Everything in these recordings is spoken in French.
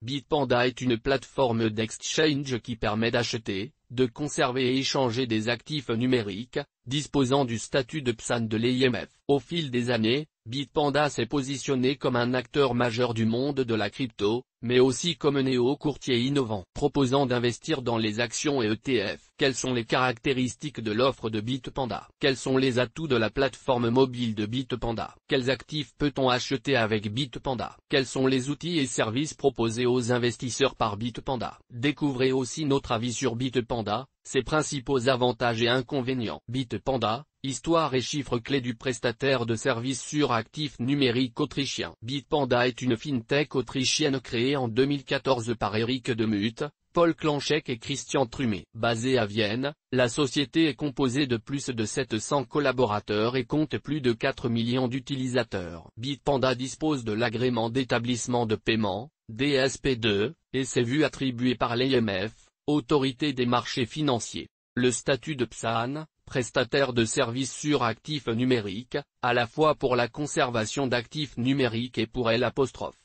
Bitpanda est une plateforme d'exchange qui permet d'acheter, de conserver et échanger des actifs numériques, disposant du statut de PSAN de l'AMF. Au fil des années, Bitpanda s'est positionné comme un acteur majeur du monde de la crypto, mais aussi comme néo-courtier innovant, proposant d'investir dans les actions et ETF. Quelles sont les caractéristiques de l'offre de Bitpanda? Quels sont les atouts de la plateforme mobile de Bitpanda? Quels actifs peut-on acheter avec Bitpanda? Quels sont les outils et services proposés aux investisseurs par Bitpanda? Découvrez aussi notre avis sur Bitpanda, ses principaux avantages et inconvénients. Bitpanda, histoire et chiffres clés du prestataire de services sur actifs numériques autrichien. Bitpanda est une fintech autrichienne créée en 2014 par Eric Demuth, Paul Klanchek et Christian Trumet. Basée à Vienne, la société est composée de plus de 700 collaborateurs et compte plus de 4 millions d'utilisateurs. Bitpanda dispose de l'agrément d'établissement de paiement, DSP2, et s'est vu attribué par l'AMF, Autorité des marchés financiers, le statut de PSAN, prestataire de services sur actifs numériques, à la fois pour la conservation d'actifs numériques et pour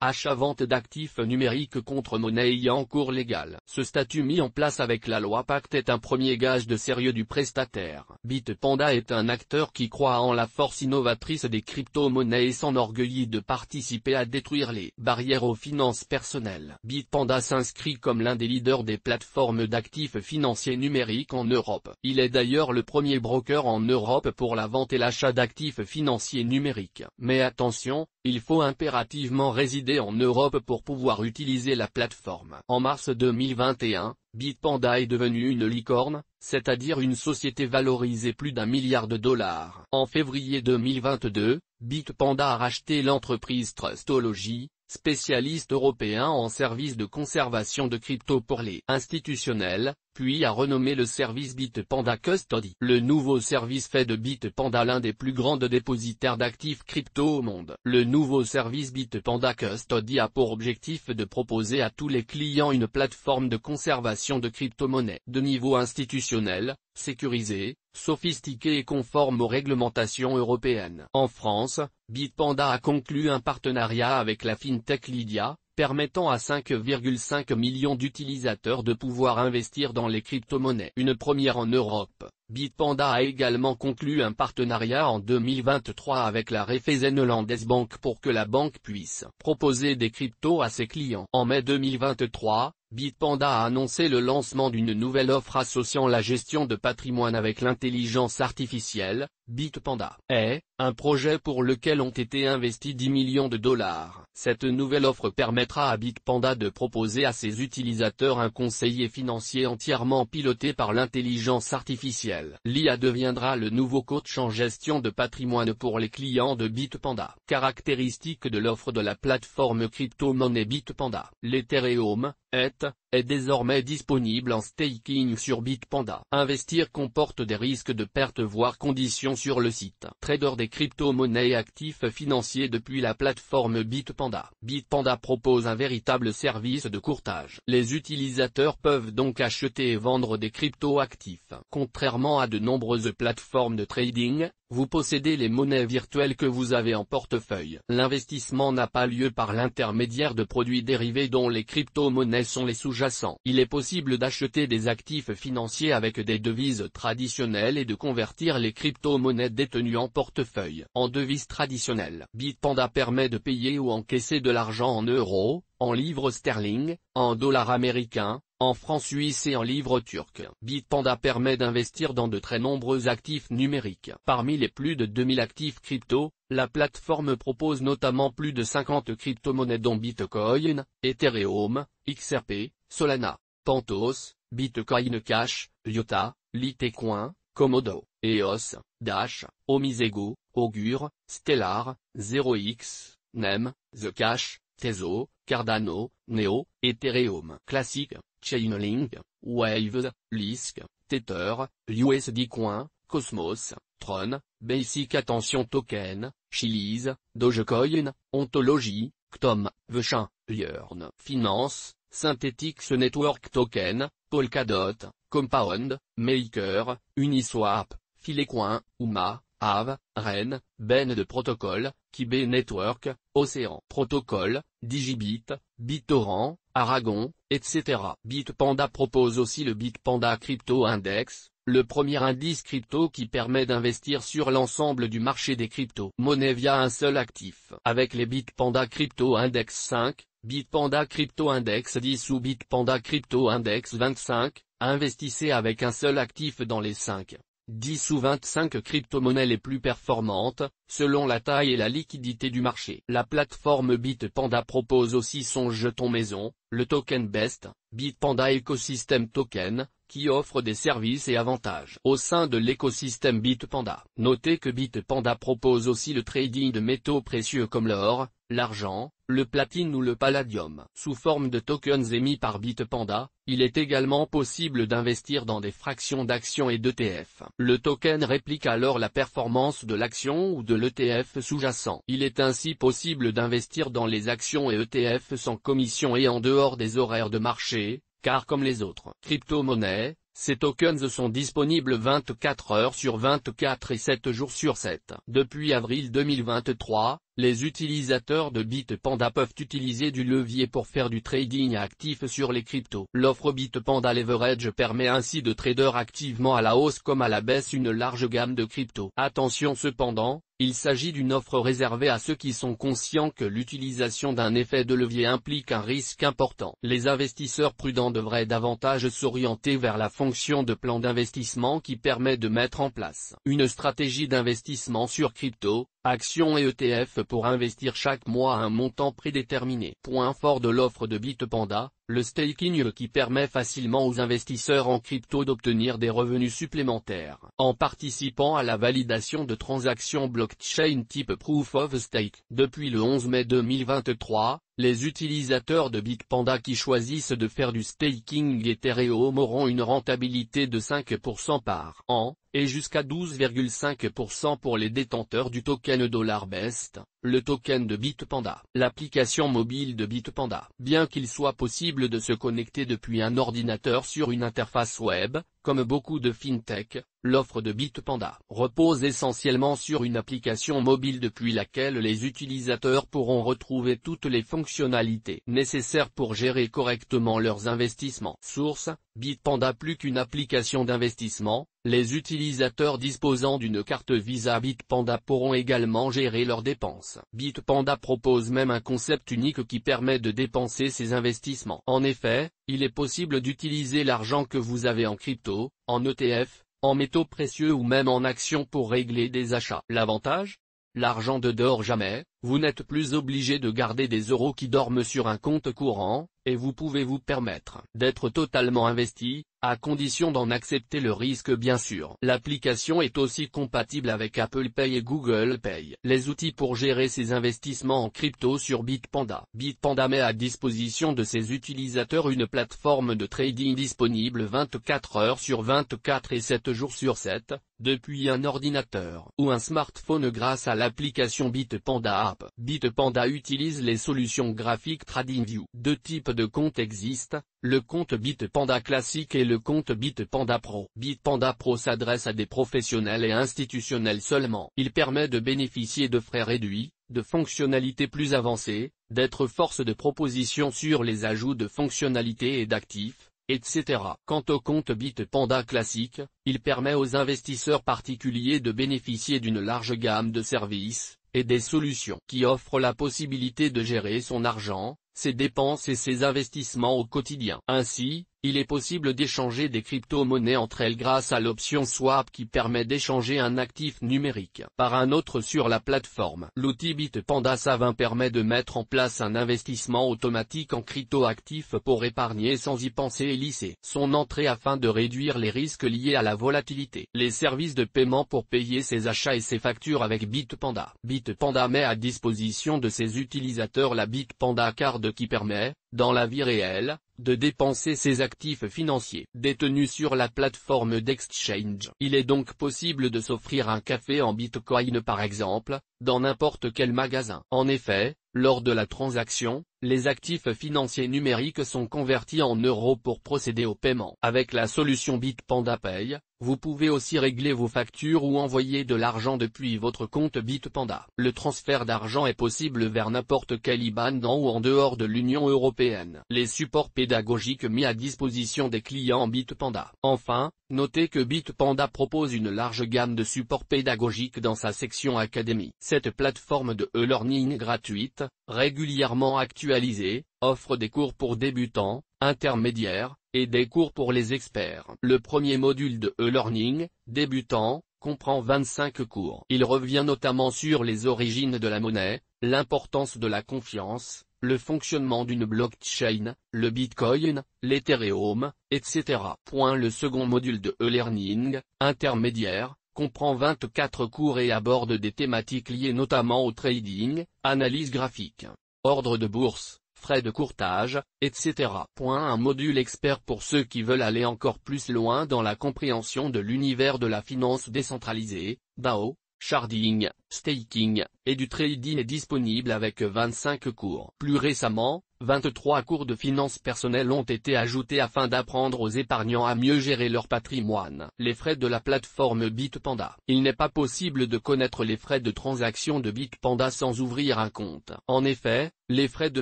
achat-vente d'actifs numériques contre monnaie ayant cours légal. Ce statut mis en place avec la loi Pacte est un premier gage de sérieux du prestataire. Bitpanda est un acteur qui croit en la force innovatrice des crypto-monnaies et s'enorgueillit de participer à détruire les barrières aux finances personnelles. Bitpanda s'inscrit comme l'un des leaders des plateformes d'actifs financiers numériques en Europe. Il est d'ailleurs le premier broker en Europe pour la vente et l'achat d'actifs financiers numériques. Mais attention, il faut impérativement résider en Europe pour pouvoir utiliser la plateforme. En mars 2021, Bitpanda est devenu une licorne, c'est-à-dire une société valorisée plus d'1 milliard de dollars. En février 2022, Bitpanda a racheté l'entreprise Trustology, spécialiste européen en services de conservation de crypto pour les institutionnels, puis a renommé le service Bitpanda Custody. Le nouveau service fait de Bitpanda l'un des plus grands dépositaires d'actifs crypto au monde. Le nouveau service Bitpanda Custody a pour objectif de proposer à tous les clients une plateforme de conservation de crypto-monnaies de niveau institutionnel, sécurisée, sophistiquée et conforme aux réglementations européennes. En France, Bitpanda a conclu un partenariat avec la fintech Lydia, permettant à 5,5 millions d'utilisateurs de pouvoir investir dans les crypto-monnaies. Une première en Europe, Bitpanda a également conclu un partenariat en 2023 avec la Raiffeisen-Landesbank pour que la banque puisse proposer des cryptos à ses clients. En mai 2023, Bitpanda a annoncé le lancement d'une nouvelle offre associant la gestion de patrimoine avec l'intelligence artificielle. Bitpanda est un projet pour lequel ont été investis 10 millions de dollars. Cette nouvelle offre permettra à Bitpanda de proposer à ses utilisateurs un conseiller financier entièrement piloté par l'intelligence artificielle. L'IA deviendra le nouveau coach en gestion de patrimoine pour les clients de Bitpanda. Caractéristiques de l'offre de la plateforme crypto-monnaie Bitpanda. L'Ethereum est désormais disponible en staking sur Bitpanda. Investir comporte des risques de perte voire conditions sur le site. Trader des crypto-monnaies et actifs financiers depuis la plateforme Bitpanda. Bitpanda propose un véritable service de courtage. Les utilisateurs peuvent donc acheter et vendre des crypto-actifs. Contrairement à de nombreuses plateformes de trading, vous possédez les monnaies virtuelles que vous avez en portefeuille. L'investissement n'a pas lieu par l'intermédiaire de produits dérivés dont les crypto-monnaies sont les sous-jacents. Il est possible d'acheter des actifs financiers avec des devises traditionnelles et de convertir les crypto-monnaies détenues en portefeuille en devises traditionnelles. Bitpanda permet de payer ou encaisser de l'argent en euros, en livres sterling, en dollars américains, en francs suisses et en livres turcs. Bitpanda permet d'investir dans de très nombreux actifs numériques. Parmi les plus de 2000 actifs crypto, la plateforme propose notamment plus de 50 crypto-monnaies dont Bitcoin, Ethereum, XRP, Solana, Pantos, Bitcoin Cash, IOTA, Litecoin, Komodo, EOS, Dash, Omisego, Augur, Stellar, 0x, NEM, The Cash, Teso, Cardano, Neo, Ethereum Classic, Chainlink, Waves, Lisk, Tether, USD Coin, Cosmos, Tron, Basic Attention Token, Chiliz, Dogecoin, Ontology, Ktom, Vechin, Yearn Finance, Synthetix Network Token, Polkadot, Compound, Maker, Uniswap, Filecoin, UMA, Aave, Ren, Ben de Protocol, Kibé Network, Océan Protocol, Digibit, BitTorrent, Aragon, etc. Bitpanda propose aussi le Bitpanda Crypto Index, le premier indice crypto qui permet d'investir sur l'ensemble du marché des crypto-monnaies via un seul actif. Avec les Bitpanda Crypto Index 5, Bitpanda Crypto Index 10 ou Bitpanda Crypto Index 25, investissez avec un seul actif dans les 5, 10 ou 25 crypto-monnaies les plus performantes, selon la taille et la liquidité du marché. La plateforme Bitpanda propose aussi son jeton maison, le token BEST, Bitpanda Ecosystem Token, qui offre des services et avantages au sein de l'écosystème Bitpanda. Notez que Bitpanda propose aussi le trading de métaux précieux comme l'or, l'argent, le platine ou le palladium. Sous forme de tokens émis par Bitpanda, il est également possible d'investir dans des fractions d'actions et d'ETF. Le token réplique alors la performance de l'action ou de l'ETF sous-jacent. Il est ainsi possible d'investir dans les actions et ETF sans commission et en dehors des horaires de marché, car comme les autres crypto-monnaies, ces tokens sont disponibles 24 heures sur 24 et 7 jours sur 7. Depuis avril 2023, les utilisateurs de Bitpanda peuvent utiliser du levier pour faire du trading actif sur les cryptos. L'offre Bitpanda Leverage permet ainsi de trader activement à la hausse comme à la baisse une large gamme de cryptos. Attention cependant, il s'agit d'une offre réservée à ceux qui sont conscients que l'utilisation d'un effet de levier implique un risque important. Les investisseurs prudents devraient davantage s'orienter vers la fonction de plan d'investissement qui permet de mettre en place une stratégie d'investissement sur crypto, actions et ETF pour investir chaque mois un montant prédéterminé. Point fort de l'offre de Bitpanda, le staking qui permet facilement aux investisseurs en crypto d'obtenir des revenus supplémentaires en participant à la validation de transactions blockchain type Proof of Stake. Depuis le 11 mai 2023, les utilisateurs de Bitpanda qui choisissent de faire du staking Ethereum auront une rentabilité de 5% par an, et jusqu'à 12,5% pour les détenteurs du token $BEST, le token de Bitpanda. L'application mobile de Bitpanda. Bien qu'il soit possible de se connecter depuis un ordinateur sur une interface web, comme beaucoup de fintech, l'offre de Bitpanda repose essentiellement sur une application mobile depuis laquelle les utilisateurs pourront retrouver toutes les fonctionnalités nécessaires pour gérer correctement leurs investissements. Source: Bitpanda. Plus qu'une application d'investissement, les utilisateurs disposant d'une carte Visa Bitpanda pourront également gérer leurs dépenses. Bitpanda propose même un concept unique qui permet de dépenser ses investissements. En effet, il est possible d'utiliser l'argent que vous avez en crypto, en ETF, en métaux précieux ou même en actions pour régler des achats. L'avantage? L'argent ne dort jamais, vous n'êtes plus obligé de garder des euros qui dorment sur un compte courant, et vous pouvez vous permettre d'être totalement investi, à condition d'en accepter le risque bien sûr. L'application est aussi compatible avec Apple Pay et Google Pay. Les outils pour gérer ses investissements en crypto sur Bitpanda. Bitpanda met à disposition de ses utilisateurs une plateforme de trading disponible 24 heures sur 24 et 7 jours sur 7, depuis un ordinateur ou un smartphone grâce à l'application Bitpanda App. Bitpanda utilise les solutions graphiques TradingView. Deux types de comptes existent, le compte Bitpanda classique et le compte Bitpanda Pro. Bitpanda Pro s'adresse à des professionnels et institutionnels seulement. Il permet de bénéficier de frais réduits, de fonctionnalités plus avancées, d'être force de proposition sur les ajouts de fonctionnalités et d'actifs, etc. Quant au compte Bitpanda classique, il permet aux investisseurs particuliers de bénéficier d'une large gamme de services et des solutions qui offrent la possibilité de gérer son argent, ses dépenses et ses investissements au quotidien. Ainsi, il est possible d'échanger des crypto-monnaies entre elles grâce à l'option Swap qui permet d'échanger un actif numérique par un autre sur la plateforme. L'outil Bitpanda Savin permet de mettre en place un investissement automatique en crypto-actifs pour épargner sans y penser et lisser son entrée afin de réduire les risques liés à la volatilité. Les services de paiement pour payer ses achats et ses factures avec Bitpanda. Bitpanda met à disposition de ses utilisateurs la Bitpanda Card qui permet, dans la vie réelle, de dépenser ses actifs financiers détenus sur la plateforme d'exchange. Il est donc possible de s'offrir un café en Bitcoin par exemple, dans n'importe quel magasin. En effet, lors de la transaction, les actifs financiers numériques sont convertis en euros pour procéder au paiement. Avec la solution Bitpanda Pay, vous pouvez aussi régler vos factures ou envoyer de l'argent depuis votre compte Bitpanda. Le transfert d'argent est possible vers n'importe quel IBAN dans ou en dehors de l'Union européenne. Les supports pédagogiques mis à disposition des clients Bitpanda. Enfin, notez que Bitpanda propose une large gamme de supports pédagogiques dans sa section Académie. Cette plateforme de e-learning gratuite, régulièrement actualisée, offre des cours pour débutants, intermédiaires, et des cours pour les experts. Le premier module de e-learning, débutant, comprend 25 cours. Il revient notamment sur les origines de la monnaie, l'importance de la confiance, le fonctionnement d'une blockchain, le Bitcoin, l'Ethereum, etc. Le second module de e-learning, intermédiaire, comprend 24 cours et aborde des thématiques liées notamment au trading, analyse graphique, ordre de bourse, frais de courtage, etc. Un module expert pour ceux qui veulent aller encore plus loin dans la compréhension de l'univers de la finance décentralisée, DAO, sharding, staking, et du trading est disponible avec 25 cours. Plus récemment, 23 cours de finances personnelles ont été ajoutés afin d'apprendre aux épargnants à mieux gérer leur patrimoine. Les frais de la plateforme Bitpanda. Il n'est pas possible de connaître les frais de transaction de Bitpanda sans ouvrir un compte. En effet, les frais de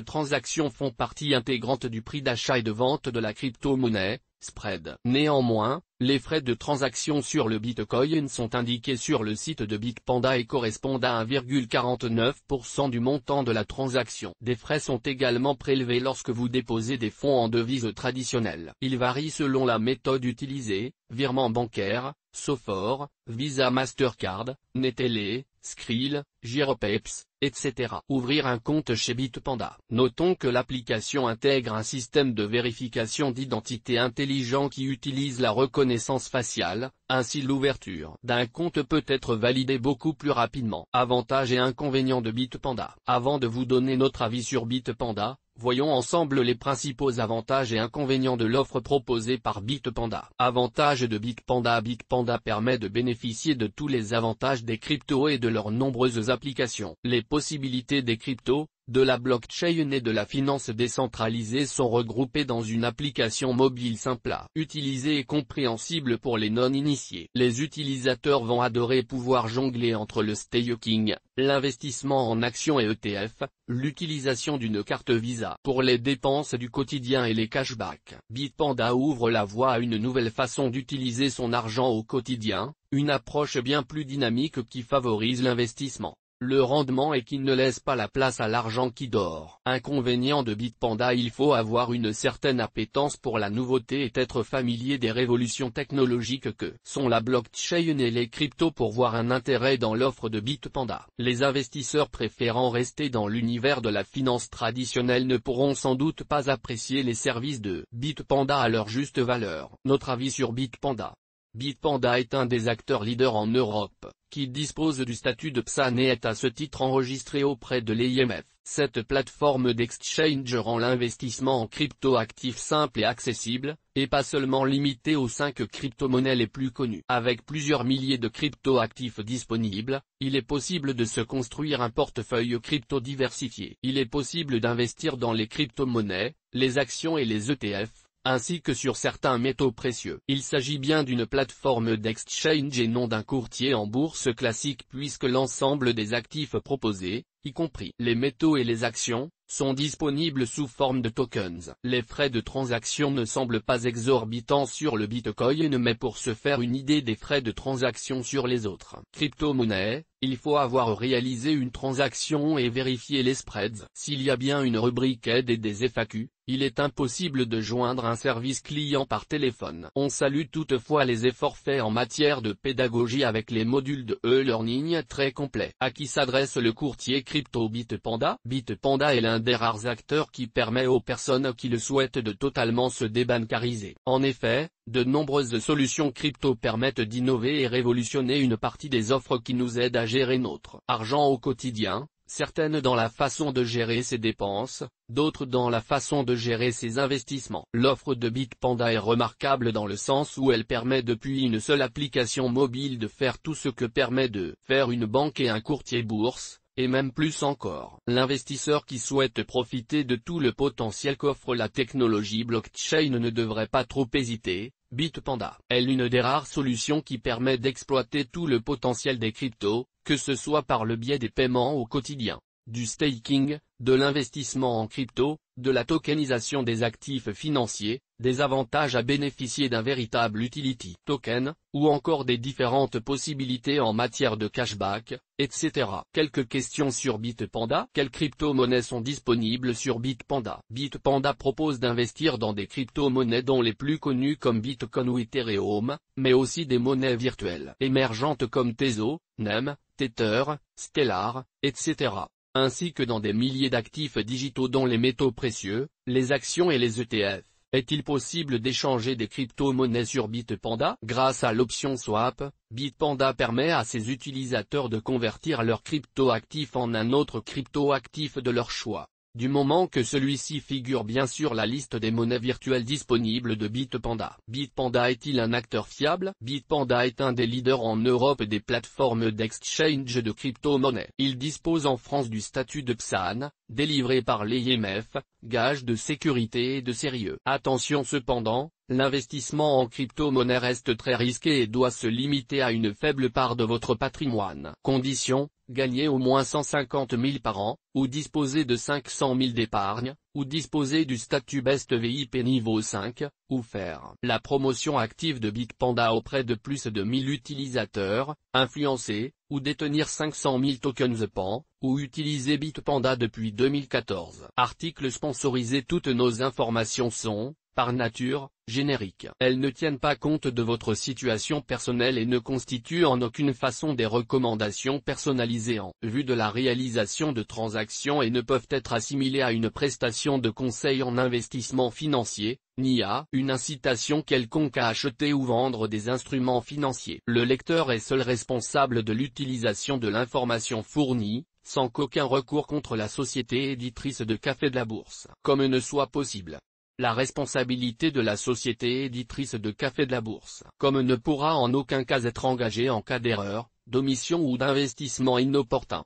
transaction font partie intégrante du prix d'achat et de vente de la crypto-monnaie, spread. Néanmoins, les frais de transaction sur le Bitcoin sont indiqués sur le site de Bitpanda et correspondent à 1,49% du montant de la transaction. Des frais sont également prélevés lorsque vous déposez des fonds en devise traditionnelle. Ils varient selon la méthode utilisée, virement bancaire, Sophor, Visa Mastercard, Neteller, Skrill, Giropeps, etc. Ouvrir un compte chez Bitpanda. Notons que l'application intègre un système de vérification d'identité intelligent qui utilise la reconnaissance faciale, ainsi l'ouverture d'un compte peut être validée beaucoup plus rapidement. Avantages et inconvénients de Bitpanda. Avant de vous donner notre avis sur Bitpanda, voyons ensemble les principaux avantages et inconvénients de l'offre proposée par Bitpanda. Avantages de Bitpanda. Bitpanda permet de bénéficier de tous les avantages des cryptos et de leurs nombreuses applications. Les possibilités des cryptos, de la blockchain et de la finance décentralisée sont regroupées dans une application mobile simple à utiliser et compréhensible pour les non-initiés. Les utilisateurs vont adorer pouvoir jongler entre le staking, l'investissement en actions et ETF, l'utilisation d'une carte Visa pour les dépenses du quotidien et les cashbacks. Bitpanda ouvre la voie à une nouvelle façon d'utiliser son argent au quotidien, une approche bien plus dynamique qui favorise l'investissement, le rendement et qui ne laisse pas la place à l'argent qui dort. Inconvénient de Bitpanda. Il faut avoir une certaine appétence pour la nouveauté et être familier des révolutions technologiques que sont la blockchain et les cryptos pour voir un intérêt dans l'offre de Bitpanda. Les investisseurs préférant rester dans l'univers de la finance traditionnelle ne pourront sans doute pas apprécier les services de Bitpanda à leur juste valeur. Notre avis sur Bitpanda. Bitpanda est un des acteurs leaders en Europe, qui dispose du statut de PSAN et est à ce titre enregistré auprès de l'EIMF. Cette plateforme d'exchange rend l'investissement en crypto-actifs simple et accessible, et pas seulement limité aux 5 crypto-monnaies les plus connues. Avec plusieurs milliers de crypto-actifs disponibles, il est possible de se construire un portefeuille crypto diversifié. Il est possible d'investir dans les crypto-monnaies, les actions et les ETF, ainsi que sur certains métaux précieux. Il s'agit bien d'une plateforme d'exchange et non d'un courtier en bourse classique puisque l'ensemble des actifs proposés, y compris les métaux et les actions, sont disponibles sous forme de tokens. Les frais de transaction ne semblent pas exorbitants sur le Bitcoin mais pour se faire une idée des frais de transaction sur les autres crypto-monnaies, il faut avoir réalisé une transaction et vérifier les spreads. S'il y a bien une rubrique aide et des FAQ, il est impossible de joindre un service client par téléphone. On salue toutefois les efforts faits en matière de pédagogie avec les modules de e-learning très complets. À qui s'adresse le courtier crypto Bitpanda? Bitpanda est l'un des rares acteurs qui permet aux personnes qui le souhaitent de totalement se débancariser. En effet, de nombreuses solutions crypto permettent d'innover et révolutionner une partie des offres qui nous aident à gérer notre argent au quotidien, certaines dans la façon de gérer ses dépenses, d'autres dans la façon de gérer ses investissements. L'offre de Bitpanda est remarquable dans le sens où elle permet depuis une seule application mobile de faire tout ce que permet de faire une banque et un courtier bourse, et même plus encore. L'investisseur qui souhaite profiter de tout le potentiel qu'offre la technologie blockchain ne devrait pas trop hésiter. Bitpanda est l'une des rares solutions qui permet d'exploiter tout le potentiel des cryptos, que ce soit par le biais des paiements au quotidien, du staking, de l'investissement en crypto, de la tokenisation des actifs financiers, des avantages à bénéficier d'un véritable utility token, ou encore des différentes possibilités en matière de cashback, etc. Quelques questions sur Bitpanda. Quelles crypto-monnaies sont disponibles sur Bitpanda? Bitpanda propose d'investir dans des crypto-monnaies dont les plus connues comme Bitcoin ou Ethereum, mais aussi des monnaies virtuelles émergentes comme Teso, Nem, Tether, Stellar, etc. ainsi que dans des milliers d'actifs digitaux dont les métaux précieux, les actions et les ETF. Est-il possible d'échanger des crypto-monnaies sur Bitpanda? Grâce à l'option Swap, Bitpanda permet à ses utilisateurs de convertir leur crypto-actif en un autre crypto-actif de leur choix, du moment que celui-ci figure bien sur la liste des monnaies virtuelles disponibles de Bitpanda. Bitpanda est-il un acteur fiable? Bitpanda est un des leaders en Europe des plateformes d'exchange de crypto-monnaies. Il dispose en France du statut de PSAN, délivré par l'IMF, gage de sécurité et de sérieux. Attention cependant, l'investissement en crypto-monnaie reste très risqué et doit se limiter à une faible part de votre patrimoine. Condition: gagner au moins 150 000 par an, ou disposer de 500 000 d'épargne, ou disposer du statut Best VIP niveau 5, ou faire la promotion active de Bitpanda auprès de plus de 1000 utilisateurs, influencer, ou détenir 500 000 tokens PAN, ou utiliser Bitpanda depuis 2014. Article sponsorisé. Toutes nos informations sont, par nature, génériques. Elles ne tiennent pas compte de votre situation personnelle et ne constituent en aucune façon des recommandations personnalisées en vue de la réalisation de transactions et ne peuvent être assimilées à une prestation de conseil en investissement financier, ni à une incitation quelconque à acheter ou vendre des instruments financiers. Le lecteur est seul responsable de l'utilisation de l'information fournie, sans qu'aucun recours contre la société éditrice de Café de la Bourse, comme ne soit possible. La responsabilité de la société éditrice de Café de la Bourse, comme ne pourra en aucun cas être engagée en cas d'erreur, d'omission ou d'investissement inopportun.